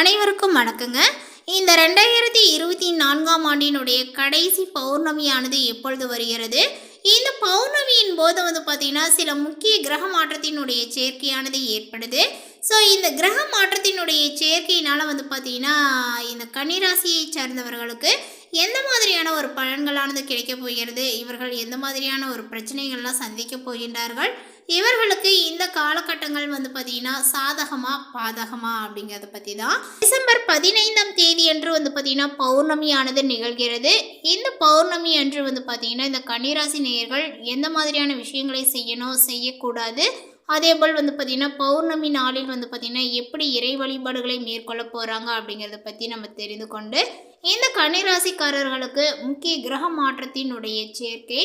அனைவருக்கும் வணக்கங்க. இந்த 2024ஆம் ஆண்டினுடைய கடைசி பௌர்ணமியானது எப்பொழுது வருகிறது? இந்த பௌர்ணமியின் போது பார்த்தீங்கன்னா, சில முக்கிய கிரக மாற்றத்தினுடைய சேர்க்கையானது ஏற்படுது. ஸோ இந்த கிரக மாற்றத்தினுடைய சேர்க்கையினால் பார்த்தீங்கன்னா, இந்த கன்னிராசியை சார்ந்தவர்களுக்கு எந்த மாதிரியான ஒரு பலன்களானது கிடைக்கப் போகிறது? இவர்கள் எந்த மாதிரியான ஒரு பிரச்சனைகள்லாம் சந்திக்கப் போகின்றார்கள்? இவர்களுக்கு இந்த காலகட்டங்கள் பார்த்தீங்கன்னா சாதகமா பாதகமா அப்படிங்கிறத பற்றி தான். டிசம்பர் 15ஆம் தேதி அன்று பார்த்தீங்கன்னா பௌர்ணமியானது நிகழ்கிறது. இந்த பௌர்ணமி அன்று பார்த்தீங்கன்னா இந்த கன்னிராசி நேயர்கள் எந்த மாதிரியான விஷயங்களை செய்யணும் செய்யக்கூடாது, அதே போல் பார்த்தீங்கன்னா பௌர்ணமி நாளில் பார்த்தீங்கன்னா எப்படி இறை வழிபாடுகளை மேற்கொள்ள போகிறாங்க அப்படிங்கிறத பற்றி நம்ம தெரிந்து கொண்டு, இந்த கன்னிராசிக்காரர்களுக்கு முக்கிய கிரக மாற்றத்தினுடைய சேர்க்கை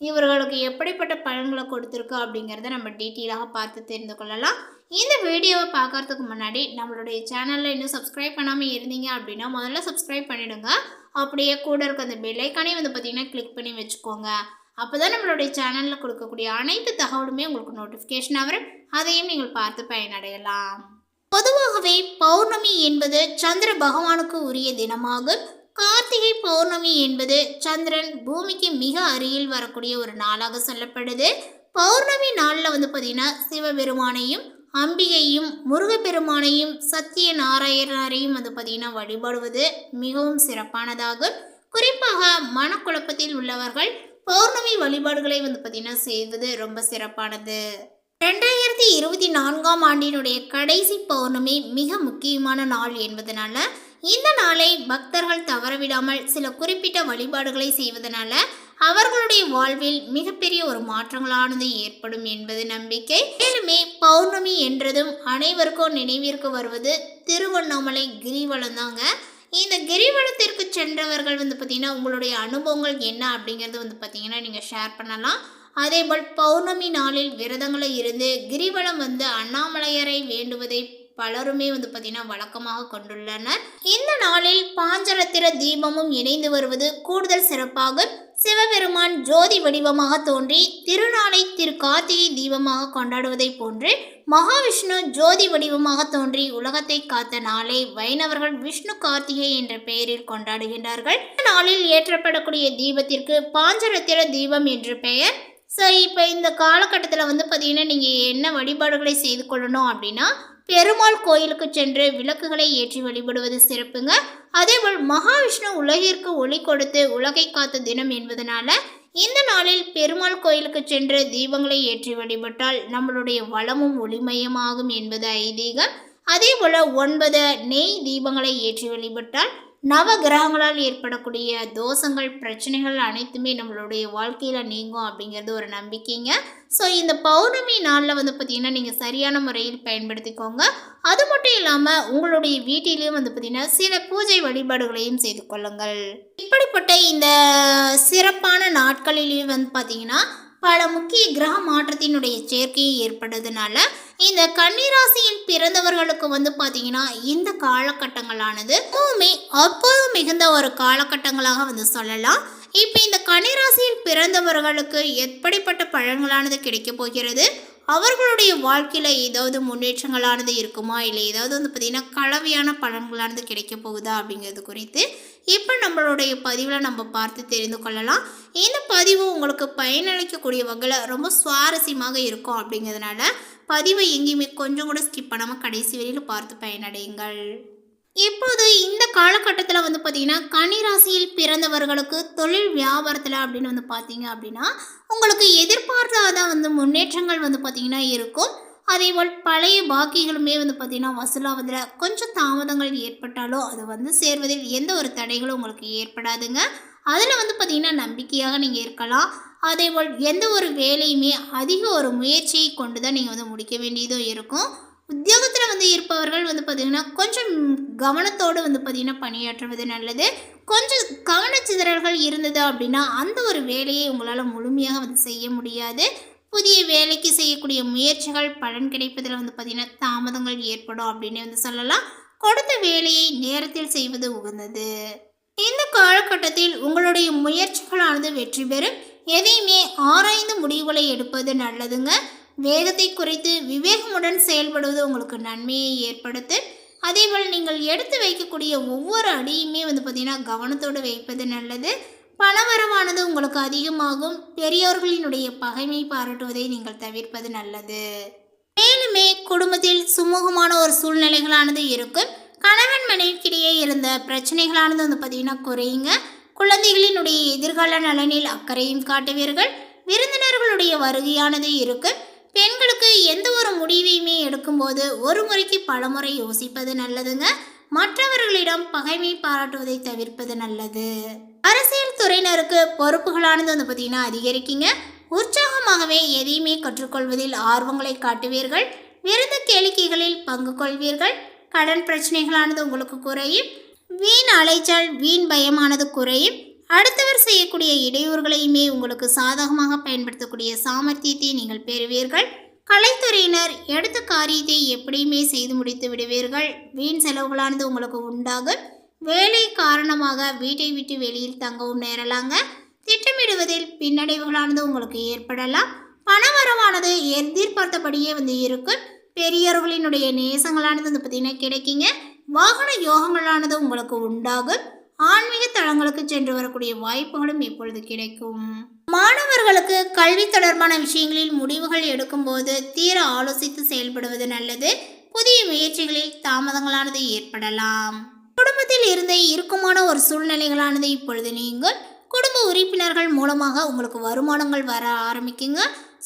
இவர்களுக்கு எப்படிப்பட்ட பலன்களை கொடுத்துருக்கு அப்படிங்கிறத நம்ம டீட்டெயிலாக பார்த்து தெரிந்து கொள்ளலாம். இந்த வீடியோவை பார்க்கறதுக்கு முன்னாடி நம்மளுடைய சேனலில் இன்னும் சப்ஸ்கிரைப் பண்ணாமல் இருந்தீங்க அப்படின்னா முதல்ல சப்ஸ்கிரைப் பண்ணிவிடுங்க. அப்படியே கூட இருக்க அந்த பெல் ஐக்கானே பார்த்தீங்கன்னா கிளிக் பண்ணி வச்சுக்கோங்க. அப்போ தான் நம்மளுடைய சேனலில் கொடுக்கக்கூடிய அனைத்து தகவலுமே உங்களுக்கு நோட்டிஃபிகேஷன் வரும். அதையும் நீங்கள் பார்த்து பயனடையலாம். பொதுவாகவே பௌர்ணமி என்பது சந்திர பகவானுக்கு உரிய தினமாகும். கார்த்திகை பௌர்ணமி என்பது சந்திரன் பூமிக்கு மிக அருகில் வரக்கூடிய ஒரு நாளாக சொல்லப்படுது. பௌர்ணமி நாளில் பார்த்தீங்கன்னா சிவபெருமானையும் அம்பிகையும் முருகப்பெருமானையும் சத்திய நாராயணரையும் பார்த்தீங்கன்னா வழிபடுவது மிகவும் சிறப்பானதாகும். குறிப்பாக மனக்குழப்பத்தில் உள்ளவர்கள் பௌர்ணமி வழிபாடுகளை பார்த்தீங்கன்னா செய்வது ரொம்ப சிறப்பானது. 2024ஆம் ஆண்டினுடைய கடைசி பௌர்ணமி மிக முக்கியமான நாள் என்பதனால இந்த நாளை பக்தர்கள் தவறவிடாமல் சில குறிப்பிட்ட வழிபாடுகளை செய்வதனால அவர்களுடைய வாழ்வில் மிகப்பெரிய ஒரு மாற்றங்களானது ஏற்படும் என்பது நம்பிக்கை. மேலுமே பௌர்ணமி என்றதும் அனைவருக்கும் நினைவிற்கு வருவது திருவண்ணாமலை கிரிவலம் தாங்க. இந்த கிரிவலத்திற்கு சென்றவர்கள் பார்த்தீங்கன்னா உங்களுடைய அனுபவங்கள் என்ன அப்படிங்கிறது பார்த்தீங்கன்னா நீங்கள் ஷேர் பண்ணலாம். அதேபோல் பௌர்ணமி நாளில் விரதங்களை இருந்து கிரிவலம் அண்ணாமலையரை வேண்டுவதை பலருமே பார்த்தீங்கன்னா வழக்கமாக கொண்டுள்ளனர். இந்த நாளில் பாஞ்சரத்திர தீபமும் இணைந்து வருவது கூடுதல் சிறப்பாக. சிவபெருமான் ஜோதி வடிவமாக தோன்றி திருநாளை திரு கார்த்திகை தீபமாக கொண்டாடுவதை போன்று மகாவிஷ்ணு ஜோதி வடிவமாக தோன்றி உலகத்தை காத்த நாளை வைணவர்கள் விஷ்ணு கார்த்திகை என்ற பெயரில் கொண்டாடுகின்றார்கள். இந்த நாளில் ஏற்றப்படக்கூடிய தீபத்திற்கு பாஞ்சரத்திர தீபம் என்று பெயர். ஸோ இப்போ இந்த காலகட்டத்தில் பார்த்தீங்கன்னா நீங்கள் என்ன வழிபாடுகளை செய்து கொள்ளணும் அப்படின்னா, பெருமாள் கோயிலுக்கு சென்று விளக்குகளை ஏற்றி வழிபடுவது சிறப்புங்க. அதேபோல் மகாவிஷ்ணு உலகிற்கு ஒளி கொடுத்து உலகை காத்த தினம் என்பதனால இந்த நாளில் பெருமாள் கோயிலுக்கு சென்று தீபங்களை ஏற்றி வழிபட்டால் நம்மளுடைய வளமும் ஒளிமயமாகும் என்பது ஐதீகம். அதேபோல் 9 நெய் தீபங்களை ஏற்றி வழிபட்டால் நவ கிரகங்களால் ஏற்படக்கூடிய தோஷங்கள் பிரச்சனைகள் அனைத்துமே நம்மளுடைய வாழ்க்கையில் நீங்கும் அப்படிங்கிறது ஒரு நம்பிக்கைங்க. ஸோ இந்த பௌர்ணமி நாளில் பார்த்தீங்கன்னா நீங்கள் சரியான முறையில் பயன்படுத்திக்கோங்க. அது மட்டும் இல்லாமல் உங்களுடைய வீட்டிலையும் பார்த்தீங்கன்னா சில பூஜை வழிபாடுகளையும் செய்து கொள்ளுங்கள். இப்படிப்பட்ட இந்த சிறப்பான நாட்களிலேயும் பார்த்தீங்கன்னா பல முக்கிய கிரக மாற்றத்தினுடைய சேர்க்கையை ஏற்பட்டதுனால இந்த கன்னிராசியில் பிறந்தவர்களுக்கு பார்த்தீங்கன்னா இந்த காலகட்டங்களானது எப்பவுமே அப்போதும் மிகுந்த ஒரு காலகட்டங்களாக சொல்லலாம். இப்போ இந்த கன்னிராசியில் பிறந்தவர்களுக்கு எப்படிப்பட்ட பலன்களானது கிடைக்க போகிறது, அவர்களுடைய வாழ்க்கையில் ஏதாவது முன்னேற்றங்களானது இருக்குமா, இல்லை ஏதாவது பார்த்தீங்கன்னா கலவையான பலன்களானது கிடைக்க போகுதா அப்படிங்கிறது குறித்து இப்போ நம்மளுடைய பதிவில் நம்ம பார்த்து தெரிந்து கொள்ளலாம். இந்த பதிவு உங்களுக்கு பயனளிக்கக்கூடிய வகையில் ரொம்ப சுவாரஸ்யமாக இருக்கும். அப்படிங்கிறதுனால பதிவை எங்கேயுமே கொஞ்சம் கூட ஸ்கிப் பண்ணாமல் கடைசி வரையில் பார்த்து பயனடையுங்கள். இப்போது இந்த காலகட்டத்தில் பார்த்தீங்கன்னா கன்னிராசியில் பிறந்தவர்களுக்கு தொழில் வியாபாரத்தில் அப்படின்னு பார்த்தீங்க அப்படின்னா உங்களுக்கு எதிர்பார்க்காத முன்னேற்றங்கள் பார்த்தீங்கன்னா இருக்கும். அதேபோல் பழைய பாக்கிகளுமே பார்த்தீங்கன்னா வசூலாவதில் கொஞ்சம் தாமதங்கள் ஏற்பட்டாலும் அது சேர்வதில் எந்த ஒரு தடைகளும் உங்களுக்கு ஏற்படாதுங்க. அதில் பார்த்தீங்கன்னா நம்பிக்கையாக நீங்கள் இருக்கலாம். அதேபோல் எந்த ஒரு வேலையுமே அதிக ஒரு முயற்சியை கொண்டு தான் நீங்கள் முடிக்க வேண்டியதும் இருக்கும். உத்தியோகத்தில் இருப்பவர்கள் பார்த்தீங்கன்னா கொஞ்சம் கவனத்தோடு பார்த்தீங்கன்னா பணியாற்றுவது நல்லது. கொஞ்சம் கவனச்சிதறல்கள் இருந்தது அப்படின்னா அந்த ஒரு வேலையை உங்களால் முழுமையாக செய்ய முடியாது. புதிய வேலைக்கு செய்யக்கூடிய முயற்சிகள் பலன் கிடைப்பதில் பார்த்தீங்கன்னா தாமதங்கள் ஏற்படும் அப்படின்னு சொல்லலாம். கொடுத்த வேலையை நேரத்தில் செய்வது உகந்தது. இந்த காலகட்டத்தில் உங்களுடைய முயற்சிகளானது வெற்றி பெறும். எதையுமே ஆராய்ந்து முடிவுகளை எடுப்பது நல்லதுங்க. வேகத்தை குறைத்து விவேகமுடன் செயல்படுவது உங்களுக்கு நன்மையை ஏற்படுத்தும். அதேபோல் நீங்கள் எடுத்து வைக்கக்கூடிய ஒவ்வொரு அடியுமே பார்த்தீங்கன்னா கவனத்தோடு வைப்பது நல்லது. பணவரவானது உங்களுக்கு அதிகமாகும். பெரியோர்களினுடைய பகைமை பாராட்டுவதை நீங்கள் தவிர்ப்பது நல்லது. மேலுமே குடும்பத்தில் சுமூகமான ஒரு சூழ்நிலைகளானது இருக்கும். கணவன் மனைவிக்கிடையே இருந்த பிரச்சனைகளானது பார்த்தீங்கன்னா குறையுங்க. குழந்தைகளினுடைய எதிர்கால நலனில் அக்கறையும் காட்டுவீர்கள். விருந்தினர்களுடைய வருகையானது இருக்கும். பெண்களுக்கு எந்த ஒரு முடிவையுமே எடுக்கும்போது ஒரு முறைக்கு பலமுறை யோசிப்பது நல்லதுங்க. மற்றவர்களிடம் பகைமை பாராட்டுவதை தவிர்ப்பது நல்லது. அரசியல் துறையினருக்கு பொறுப்புகளானது பார்த்தீங்கன்னா அதிகரிக்குங்க. உற்சாகமாகவே எதையுமே கற்றுக்கொள்வதில் ஆர்வங்களை காட்டுவீர்கள். விருது கேளிக்கைகளில் பங்கு கொள்வீர்கள். கடன் பிரச்சனைகளானது உங்களுக்கு குறையும். வீண் அலைச்சல் வீண் பயமானது குறையும். அடுத்தவர் செய்யக்கூடிய இடையூறுகளையுமே உங்களுக்கு சாதகமாக பயன்படுத்தக்கூடிய சாமர்த்தியத்தை நீங்கள் பெறுவீர்கள். கலைத்துறையினர் எடுத்த காரியத்தை எப்படியுமே செய்து முடித்து விடுவீர்கள். வீண் செலவுகளானது உங்களுக்கு உண்டாகும். வேலை காரணமாக வீட்டை விட்டு வெளியில் தங்கவும் நேரலாங்க. திட்டமிடுவதில் பின்னடைவுகளானது உங்களுக்கு ஏற்படலாம். பணவரவானது எதிர்பார்த்தபடியே இருக்கும். பெரியவர்களினுடைய நேசங்களானது பார்த்தீங்கன்னா கிடைக்குங்க. வாகன யோகங்களானது உங்களுக்கு உண்டாகும். ஆன்மீக தளங்களுக்கு சென்று வரக்கூடிய வாய்ப்புகளும் இப்பொழுது கிடைக்கும். மாணவர்களுக்கு கல்வி தொடர்பான விஷயங்களில் முடிவுகள் எடுக்கும்போது தீர ஆலோசித்து செயல்படுவது நல்லது. புதிய முயற்சிகளில் தாமதங்களானது ஏற்படலாம். குடும்பத்தில் இருந்த இறுக்கமான ஒரு சூழ்நிலைகளானது இப்பொழுது நீங்கள் குடும்ப உறுப்பினர்கள் மூலமாக உங்களுக்கு வருமானங்கள் வர ஆரம்பிக்குங்க.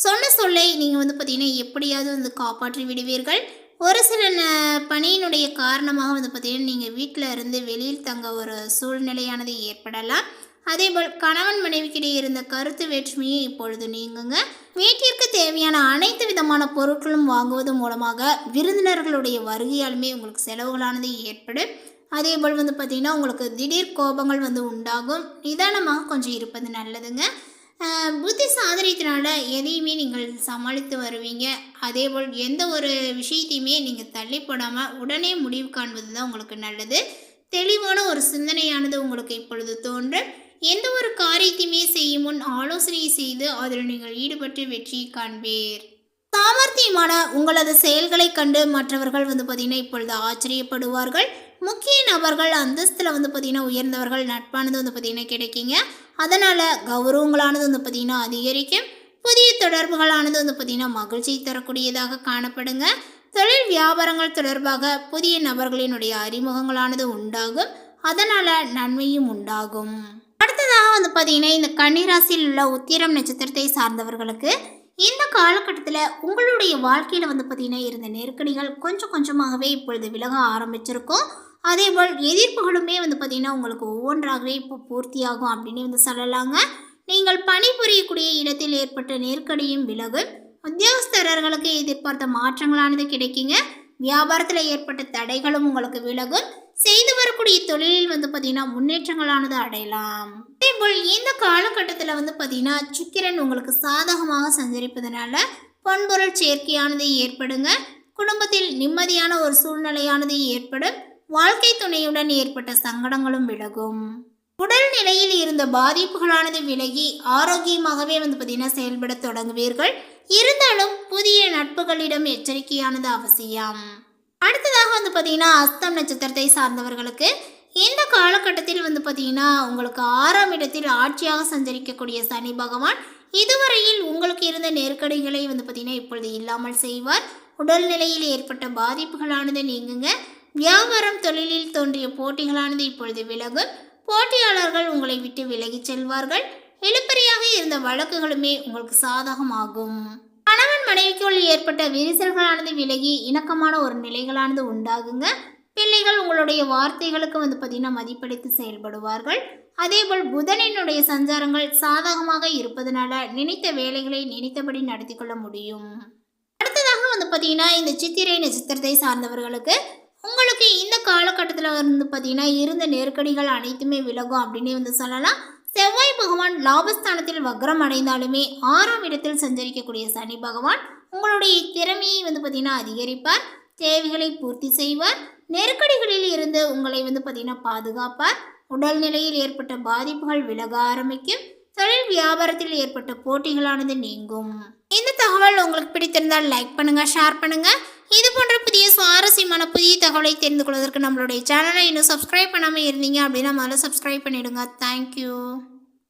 சொன்ன சொல்லை நீங்கள் பார்த்தீங்கன்னா எப்படியாவது காப்பாற்றி விடுவீர்கள். ஒரு சில பணியினுடைய காரணமாக பார்த்தீங்கன்னா நீங்கள் வீட்டில் இருந்து வெளியில் தங்க ஒரு சூழ்நிலையானது ஏற்படலாம். அதேபோல் கணவன் மனைவிக்கிடையே இருந்த கருத்து வேற்றுமையும் இப்பொழுது நீங்குங்க. வீட்டிற்கு தேவையான அனைத்து விதமான பொருட்களும் வாங்குவது மூலமாக விருந்தினர்களுடைய வருகையாலுமே உங்களுக்கு செலவுகளானது ஏற்படும். அதேபோல் பார்த்தீங்கன்னா உங்களுக்கு திடீர் கோபங்கள் உண்டாகும். நிதானமாக கொஞ்சம் இருப்பது நல்லதுங்க. புத்தி சாதனத்தினால எதையுமே நீங்கள் சமாளித்து வருவீங்க. அதேபோல் எந்த ஒரு விஷயத்தையுமே நீங்கள் தள்ளி போடாமல் உடனே முடிவு காண்பது தான் உங்களுக்கு நல்லது. தெளிவான ஒரு சிந்தனையானது உங்களுக்கு இப்பொழுது தோன்றும். எந்த ஒரு காரியத்தையுமே செய்யும் முன் ஆலோசனை செய்து அதில் நீங்கள் ஈடுபட்டு வெற்றி காண்பீர். சாமர்த்தியமான உங்களது செயல்களை கண்டு மற்றவர்கள் பார்த்தீங்கன்னா இப்பொழுது ஆச்சரியப்படுவார்கள். முக்கிய நபர்கள் அந்தஸ்தில் பார்த்தீங்கன்னா உயர்ந்தவர்கள் நட்பானது பார்த்தீங்கன்னா கிடைக்குங்க. அதனால் கௌரவங்களானது பார்த்தீங்கன்னா அதிகரிக்கும். புதிய தொடர்புகளானது பார்த்தீங்கன்னா மகிழ்ச்சி தரக்கூடியதாக காணப்படுங்க. தொழில் வியாபாரங்கள் தொடர்பாக புதிய நபர்களினுடைய அறிமுகங்களானது உண்டாகும். அதனால் நன்மையும் உண்டாகும். அடுத்ததாக பார்த்தீங்கன்னா இந்த கன்னிராசியில் உள்ள உத்திரம் நட்சத்திரத்தை சார்ந்தவர்களுக்கு இந்த காலகட்டத்தில் உங்களுடைய வாழ்க்கையில் பார்த்தீங்கன்னா இருந்த நெருக்கடிகள் கொஞ்சம் கொஞ்சமாகவே இப்பொழுது விலக ஆரம்பிச்சிருக்கும். அதேபோல் எதிர்ப்புகளுமே பார்த்தீங்கன்னா உங்களுக்கு ஒவ்வொன்றாகவே இப்போ பூர்த்தியாகும் அப்படின்னு சொல்லலாங்க. நீங்கள் பணிபுரியக்கூடிய இடத்தில் ஏற்பட்ட நெருக்கடியும் விலகும். உத்தியோகஸ்தரர்களுக்கு எதிர்பார்த்த மாற்றங்களானது கிடைக்குங்க. வியாபாரத்தில் ஏற்பட்ட தடைகளும் உங்களுக்கு விலகும். செய்து வரக்கூடிய தொழிலில் பார்த்தீங்கன்னா முன்னேற்றங்களானது அடையலாம். அதேபோல் இந்த காலகட்டத்தில் பார்த்தீங்கன்னா சுக்கிரன் உங்களுக்கு சாதகமாக சஞ்சரிப்பதனால பொன்பொருள் சேர்க்கையானது ஏற்படுங்க. குடும்பத்தில் நிம்மதியான ஒரு சூழ்நிலையானது ஏற்படும். வாழ்க்கை துணையுடன் ஏற்பட்ட சங்கடங்களும் விலகும். உடல் நிலையில் இருந்த பாதிப்புகளானது விலகி ஆரோக்கியமாகவே பார்த்தீங்கன்னா செயல்பட தொடங்குவீர்கள். இருந்தாலும் புதிய நட்புகளிடம் எச்சரிக்கையானது அவசியம். அடுத்ததாக பார்த்தீங்கன்னா அஸ்தம் நட்சத்திரத்தை சார்ந்தவர்களுக்கு இந்த காலகட்டத்தில் பார்த்தீங்கன்னா உங்களுக்கு 6ஆம் இடத்தில் ஆட்சியாக சஞ்சரிக்கக்கூடிய சனி பகவான் இதுவரையில் உங்களுக்கு இருந்த நெருக்கடிகளை பார்த்தீங்கன்னா இப்பொழுது இல்லாமல் செய்வார். உடல் நிலையில் ஏற்பட்ட பாதிப்புகளானது நீங்குங்க. வியாபாரம் தொழிலில் தோன்றிய போட்டிகளானது இப்பொழுது விலகும். போட்டியாளர்கள் உங்களை விட்டு விலகி செல்வார்கள். இழுபறியாக இருந்த வழக்குகளுமே உங்களுக்கு சாதகமாகும். கணவன் மனைவிக்குள் ஏற்பட்ட விரிசல்களானது விலகி இணக்கமான ஒரு நிலைகளானது உண்டாகுங்க. பிள்ளைகள் உங்களுடைய வார்த்தைகளுக்கு பார்த்தீங்கன்னா மதிப்பளித்து செயல்படுவார்கள். அதேபோல் புதனினுடைய சஞ்சாரங்கள் சாதகமாக இருப்பதனால நினைத்த வேலைகளை நினைத்தபடி நடத்தி கொள்ள முடியும். அடுத்ததாக பார்த்தீங்கன்னா இந்த சித்திரை நட்சத்திரத்தை சார்ந்தவர்களுக்கு உங்களுக்கு இந்த காலகட்டத்தில் பார்த்தீங்கன்னா இருந்த நெருக்கடிகள் அனைத்துமே விலகும் அப்படின்னு சொல்லலாம். செவ்வாய் பகவான் லாபஸ்தானத்தில் வக்ரம் அடைந்தாலுமே 6ஆம் இடத்தில் சஞ்சரிக்கக்கூடிய சனி பகவான் உங்களுடைய திறமையை பார்த்தீங்கன்னா அதிகரிப்பார். தேவைகளை பூர்த்தி செய்வார். நெருக்கடிகளில் இருந்து உங்களை பார்த்தீங்கன்னா பாதுகாப்பார். உடல்நிலையில் ஏற்பட்ட பாதிப்புகள் விலக ஆரம்பிக்கும். தொழில் வியாபாரத்தில் ஏற்பட்ட போட்டிகளானது நீங்கும். இந்த தகவல் உங்களுக்கு பிடித்திருந்தால் லைக் பண்ணுங்க, ஷேர் பண்ணுங்க. இது போன்ற புதிய சுவாரஸ்யமான புதிய தகவலை தெரிந்து கொள்வதற்கு நம்மளுடைய சேனலை இன்னும் சப்ஸ்கிரைப் பண்ணாமல் இருந்தீங்க அப்படின்னா முதல்ல சப்ஸ்கிரைப் பண்ணிவிடுங்க. தேங்க்யூ.